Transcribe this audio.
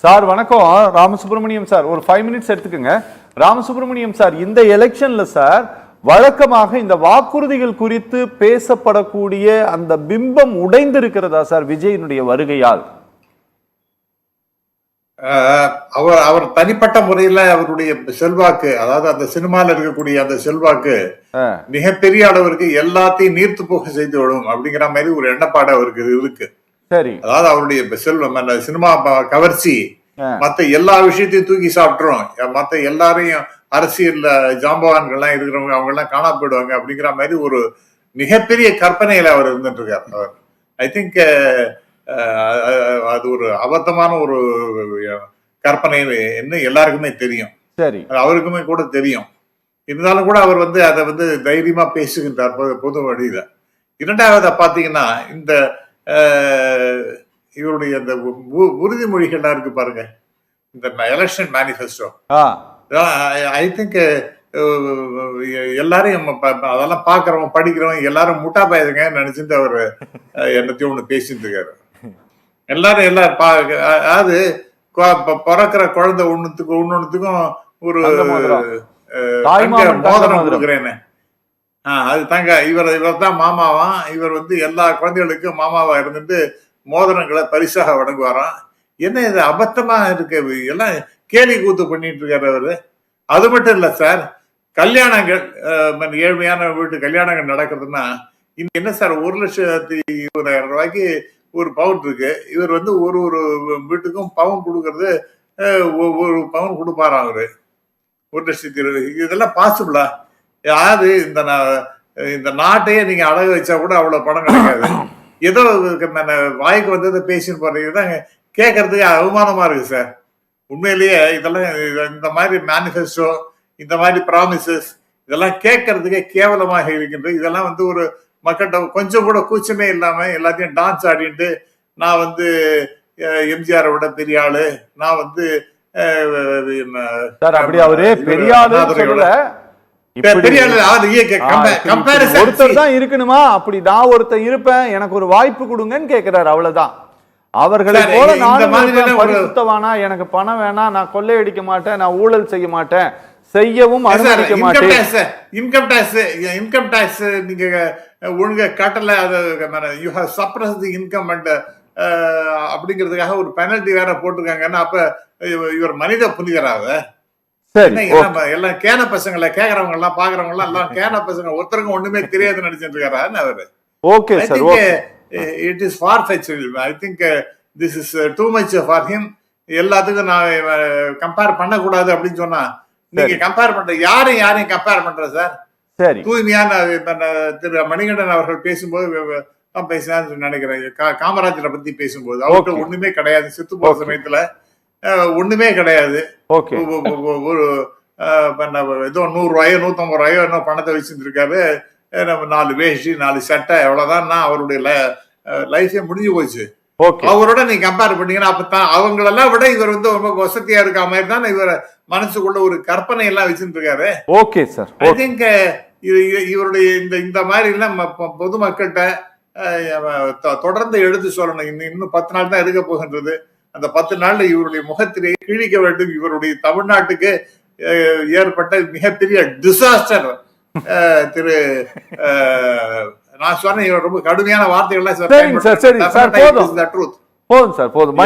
Sir வணக்கம். Ramasubramaniam sir, ஒரு 5 minutes எடுத்துக்கங்க. ராமசுப்ரமணியம் சார், இந்த எலெக்ஷன்ல சார் வழக்கமாக இந்த வாக்குறுதிகள் குறித்து பேசப்படக்கூடிய அந்த பிம்பம் உடைந்திருக்கிறதா சார் விஜயினுடைய வருகையால்? அவர் தனிப்பட்ட முறையில அவருடைய செல்வாக்கு, அதாவது அந்த சினிமால இருக்கக்கூடிய அந்த செல்வாக்கு மிகப்பெரிய அளவிற்கு எல்லாத்தையும் நீர்த்து போக செய்து விடும் அப்படிங்கிற மாதிரி ஒரு எண்ணப்பாடு அவருக்கு இருக்கு. சரி, அதாவது அவருடைய செல்வம் சினிமா கவர்ச்சி மத்த எல்லா விஷயத்தையும் தூக்கி சாப்பிட்டுரும், மத்த எல்லாரையும் அரசியல்ல ஜாம்பவான்கள்லாம் இருக்கிறவங்க அவங்க எல்லாம் காணா போயிடுவாங்க அப்படிங்கிற மாதிரி ஒரு மிகப்பெரிய கற்பனையில அவர் இருந்துட்டு இருக்காரு. அவர் ஐ திங்க் அது ஒரு அபத்தமான ஒரு கற்பனை என்ன எல்லாருக்குமே தெரியும். சரி, அவருக்குமே கூட தெரியும். இருந்தாலும் கூட அவர் அதை தைரியமா பேசுகின்றார் பொது வழியில. இரண்டாவது பாத்தீங்கன்னா இந்த இவருடைய அந்த உறுதிமொழிகள்லாம் இருக்கு பாருங்க, இந்த எலெக்ஷன் மேனிஃபெஸ்டோ. ஐ திங்க் எல்லாரையும் அதெல்லாம் பாக்குறவங்க படிக்கிறவங்க எல்லாரும் முட்டா பாயுதுங்க நினைச்சிட்டு அவர் என்னத்தையும் ஒண்ணு பேசிட்டு இருக்காரு. எல்லாரும் அதாவது பிறக்கிற குழந்தை ஒண்ணுத்துக்கும் ஒரு மோதிரம் கொடுக்குறேன்னு, அது தாங்க இவர் தான் மாமாவா, இவர் எல்லா குழந்தைகளுக்கும் மாமாவா இருந்துட்டு மோதிரங்களை பரிசாக வழங்குவாராம். என்ன இது அபத்தமா இருக்கு, எல்லாம் கேலி கூத்து பண்ணிட்டு இருக்காரு அவரு. அது மட்டும் இல்ல சார், கல்யாணங்கள் ஏழ்மையான வீட்டு கல்யாணங்கள் நடக்கிறதுன்னா என்ன சார் 1,20,000 ரூபாய்க்கு ஒரு பவுன் இருக்கு. இவர் ஒரு வீட்டுக்கும் பவுன் கொடுக்கறது ஒரு பவுன் கொடுப்பாராம் அவரு. 1,20,000. இதெல்லாம் பாசிபிளா? யாரு இந்த நாட்டையே நீங்க அழகு வச்சா கூட அவ்வளவு பணம் கிடைக்காது. ஏதோ வாய்க்கு வந்ததை பேசின்னு போறதுதான் கேட்கறதுக்கு அவமானமா இருக்கு சார். உண்மையிலேயே இதெல்லாம் இந்த மாதிரி மேனிஃபெஸ்டோ, இந்த மாதிரி ப்ராமிசஸ் இதெல்லாம் கேட்கறதுக்கே கேவலமாக இருக்கின்றது. இதெல்லாம் ஒரு மக்கள்கிட்ட கொஞ்சம் கூட கூச்சமே இல்லாம எல்லாத்தையும் டான்ஸ் ஆடிட்டு, நான் எம்ஜிஆரை விட பெரிய ஆளு, நான் ஒருத்தர் தான் இருக்கணுமா, அப்படி நான் ஒருத்தர் இருப்பேன், எனக்கு ஒரு வாய்ப்பு கொடுங்கன்னு கேட்கிறாரு, அவ்வளவுதான். அவர்களை போல பரிசுத்தவானா, எனக்கு பணம் வேணாம், நான் கொள்ளையடிக்க மாட்டேன், நான் ஊழல் செய்ய மாட்டேன், செய்யவும் அனுமதிக்க மாட்டேன். இன்கம் டாக்ஸ் நீங்க ஒழுங்கா கட்டல, you have suppressed the income and அப்படிங்கிறதுக்காக ஒரு பெனல்டி வேற போட்டிருக்காங்கன்னா, அப்ப இவர் மனித புனிதராக எல்லாம் கேன பசங்களை கேக்குறவங்க எல்லாம் பாக்குறவங்க எல்லாம் கேன பசங்க, ஒருத்தருக்கும் ஒண்ணுமே தெரியாது நினைச்சிட்டு இருக்காரு அவரு. Okay sir, it is for fetched. I think this is too much for him. எல்லாத்துக்கும் நான் கம்பேர் பண்ணக்கூடாது அப்படின்னு சொன்னா, நீங்க கம்பேர் பண்ற யாரையும் கம்பேர் பண்ற சார். தூய்மையான திரு மணிகண்டன் அவர்கள் பேசும்போது பேசினான்னு நினைக்கிறேன், காமராஜரை பத்தி பேசும்போது அவருக்கு ஒண்ணுமே கிடையாது, செத்து போற சமயத்துல ஒண்ணுமே கிடையாது. ஒரு ஏதோ 100 ரூபாயோ 150 ரூபாயோ என்ன பணத்தை வச்சிருக்காரு, 4 வேஷ்டி 4 சட்டை, எவ்வளவுதான் அவருடைய லைஃபே முடிஞ்சு போச்சு. அவரோட நீ கம்பேர் பண்ணீங்கன்னா அப்பதான் அவங்களெல்லாம் விட இவர் ரொம்ப வசதியா இருக்க மாதிரி தான் இவர் மனசுக்குள்ள ஒரு கற்பனை எல்லாம் வச்சுட்டு இருக்காரு. ஓகே சார், ஐ திங்க் இவருடைய இந்த மாதிரி எல்லாம் பொதுமக்கள்கிட்ட தொடர்ந்து எடுத்து சொல்லணும். இன்னும் 10 நாள் தான் இருக்க போகின்றது. அந்த 10 நாள்ல இவருடைய முகத்திலே கிழிக்க வேண்டும். இவருடைய தமிழ்நாட்டுக்கு ஏற்பட்ட மிகப்பெரிய டிசாஸ்டர். திரு நான் சொன்னேன், இவர் ரொம்ப கடுமையான வார்த்தைகள்லாம் போதும் சார், போதும்.